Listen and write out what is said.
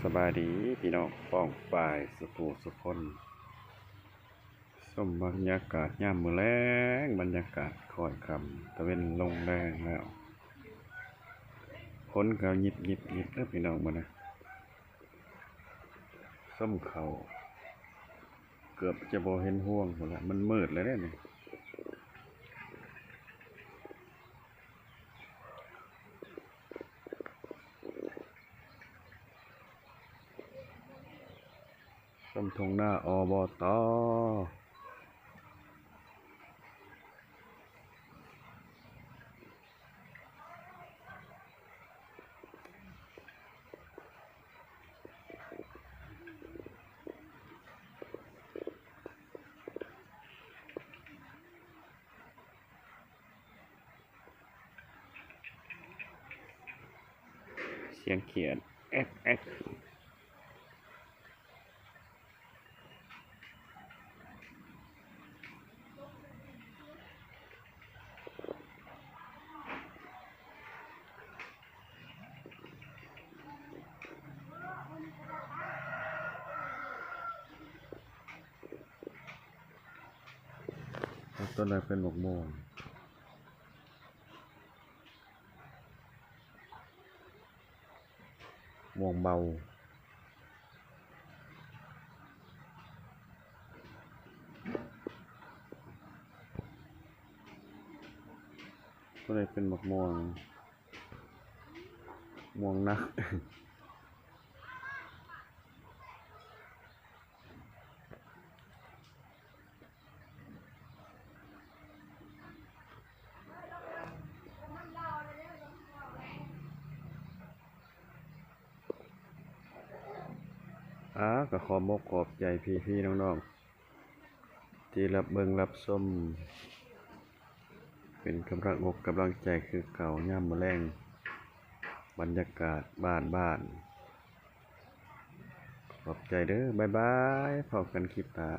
สบายดีพี่น้องป้องปายสุภูสุพนส้มบรรยากาศย่ามมื้อแลงบรรยากาศค่อยคำตะเว้นลงแรงแล้วพ้นก็ยิบแล้วพี่น้องมานะส้มเขาเกือบจะบ่เห็นห่วงหมดละมันมืดแล้วเนี่ยส้มทงหน้าอบต.เสียงเขียนแอ๊กต้นอะไรเป็นหมกม่วงม่วงเบาก็เลยเป็นหมกม่วงม่วงนักก็ขอบอกขอบใจพี่น้องๆที่รับเบิ่งรับชมเป็นกำลังอกกำลังใจคือเก่าย่ามมื้อแลงบรรยากาศบ้านขอบใจเด้อบ๊ายบายพบกันคลิปหน้า